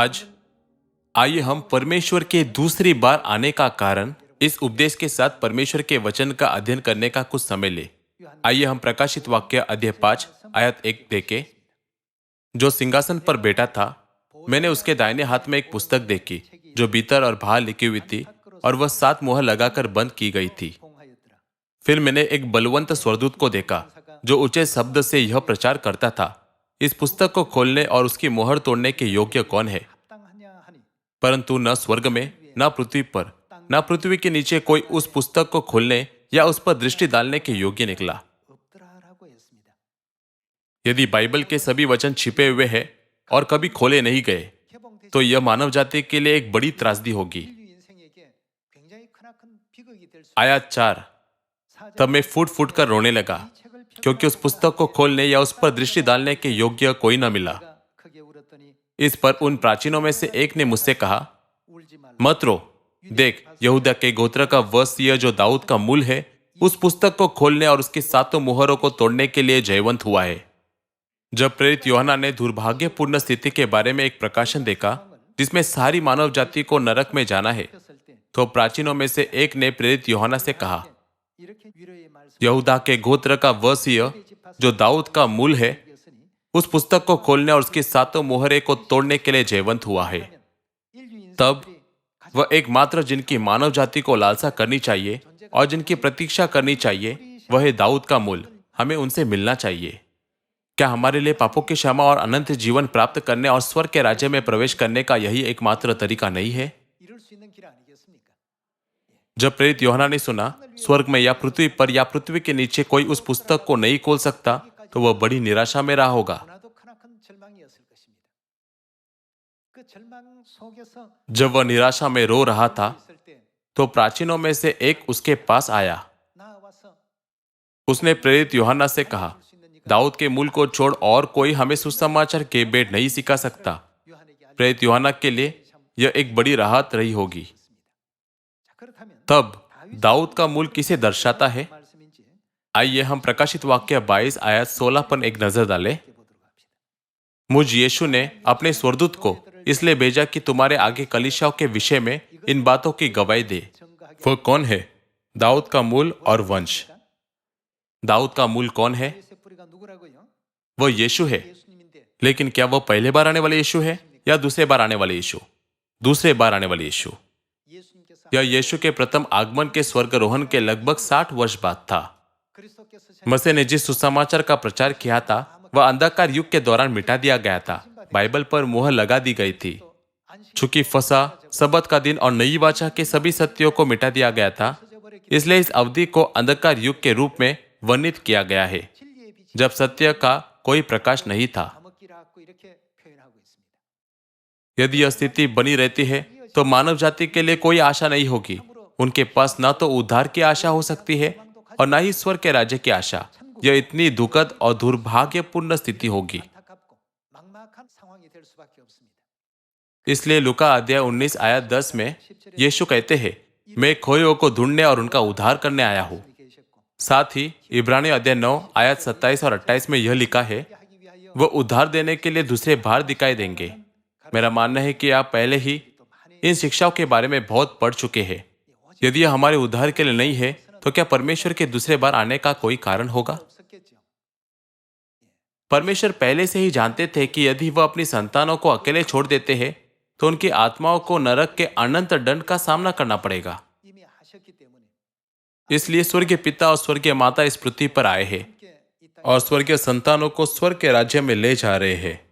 आज आइए हम परमेश्वर के दूसरी बार आने का कारण इस उपदेश के साथ परमेश्वर के वचन का अध्ययन करने का कुछ समय ले। आइए हम प्रकाशित वाक्य अध्याय 5 आयत 1 देखें। जो सिंहासन पर बैठा था, मैंने उसके दाहिने हाथ में एक पुस्तक देखी जो भीतर और बाहर लिखी हुई थी और वह 7 मुहर लगाकर बंद की गई थी। फिर मैंने एक बलवंत स्वर्गदूत को देखा जो ऊंचे शब्द से यह प्रचार करता था, इस पुस्तक को खोलने और उसकी मुहर तोड़ने के योग्य कौन है? परंतु न स्वर्ग में, न पृथ्वी पर, न पृथ्वी के नीचे कोई उस पुस्तक को खोलने या उस पर दृष्टि डालने के योग्य निकला। यदि बाइबल के सभी वचन छिपे हुए हैं और कभी खोले नहीं गए, तो यह मानव जाति के लिए एक बड़ी त्रासदी होगी। आयत 4, तब मैं फूट फूट कर रोने लगा, क्योंकि उस पुस्तक को खोलने या उस पर दृष्टि डालने के योग्य कोई न मिला। इस पर उन प्राचीनों में से एक ने मुझसे कहा, मत रो, देख, यहूदा के गोत्र का वह सिंह जो दाऊद का मूल है, उस पुस्तक को खोलने और उसकी 7 मुहरों को तोड़ने के लिए जयवंत हुआ है। जब प्रेरित यूहन्ना ने दुर्भाग्यपूर्ण स्थिति के बारे में एक प्रकाशन देखा जिसमें सारी मानव जाति को नरक में जाना है, तो प्राचीनों में से एक ने प्रेरित यूहन्ना से कहा, यहूदा के गोत्र का वह सिंह जो दाऊद का मूल है, उस पुस्तक को खोलने और उसकी 7 मुहरें को तोड़ने के लिए जयवंत हुआ है। तब वह एकमात्र जिनकी मानव जाति को लालसा करनी चाहिए और जिनकी प्रतीक्षा करनी चाहिए, वह है दाऊद का मूल। हमें उनसे मिलना चाहिए। क्या हमारे लिए पापों की क्षमा और अनंत जीवन प्राप्त करने और स्वर्ग के राज्य में प्रवेश करने का यही एकमात्र तरीका नहीं है? जब प्रेरित यूहन्ना ने सुना स्वर्ग में या पृथ्वी पर या पृथ्वी के नीचे कोई उस पुस्तक को नहीं खोल सकता, तो वह बड़ी निराशा में रहा होगा। जब वह निराशा में रो रहा था, तो प्राचीनों में से एक उसके पास आया। उसने प्रेरित यूहन्ना से कहा, दाऊद के मूल को छोड़ और कोई हमें सुसमाचार के भेद नहीं सिखा सकता। प्रेरित यूहन्ना के लिए यह एक बड़ी राहत रही होगी। तब दाऊद का मूल किसे दर्शाता है? आइए हम प्रकाशित वाक्य 22 आयत 16 पर एक नजर डालें। मुझ यीशु ने अपने स्वर्गदूत को इसलिए भेजा कि तुम्हारे आगे कलीसियाओं के विषय में इन बातों की गवाही दे। वह कौन है? दाऊद का मूल और वंश। दाऊद का मूल कौन है? वह यीशु है। लेकिन क्या वह पहले बार आने वाले यीशु है या दूसरे बार आने वाले यीशु? दूसरे बार आने वाले यीशु। यह यीशु के प्रथम आगमन के स्वर्गारोहण के लगभग 60 वर्ष बाद था। मसीह ने जिस सुसमाचार का प्रचार किया था, वह अंधकार युग के दौरान मिटा दिया गया था। बाइबल पर मुहर लगा दी गई थी। चूंकि फसा, सबत का दिन और नई वाचा के सभी सत्यों को मिटा दिया गया था, इसलिए इस अवधि को अंधकार युग के रूप में वर्णित किया गया है, जब सत्य का कोई प्रकाश नहीं था। यदि यह स्थिति बनी रहती है, तो मानव जाति के लिए कोई आशा नहीं होगी। उनके पास न तो उद्धार की आशा हो सकती है और न ही स्वर्ग के राज्य की आशा। यह इतनी दुखद और दुर्भाग्यपूर्ण स्थिति होगी। इसलिए लूका अध्याय 19 आयत 10 में यीशु कहते हैं, मैं खोयों को ढूंढने और उनका उद्धार करने आया हूं। साथ ही इब्रानी अध्याय 9 आयत 27 और 28 में यह लिखा है, वह उद्धार देने के लिए दूसरे बार दिखाई देंगे। मेरा मानना है कि आप पहले ही इन शिक्षाओं के बारे में बहुत पढ़ चुके हैं। यदि यह हमारे उद्धार के लिए नहीं है, तो क्या परमेश्वर के दूसरे बार आने का कोई कारण होगा? परमेश्वर पहले से ही जानते थे कि यदि वह अपनी संतानों को अकेले छोड़ देते हैं, तो उनकी आत्माओं को नरक के अनंत दंड का सामना करना पड़ेगा। इसलिए स्वर्गीय पिता और स्वर्गीय माता इस पृथ्वी पर आए हैं और स्वर्गीय संतानों को स्वर्ग के राज्य में ले जा रहे हैं।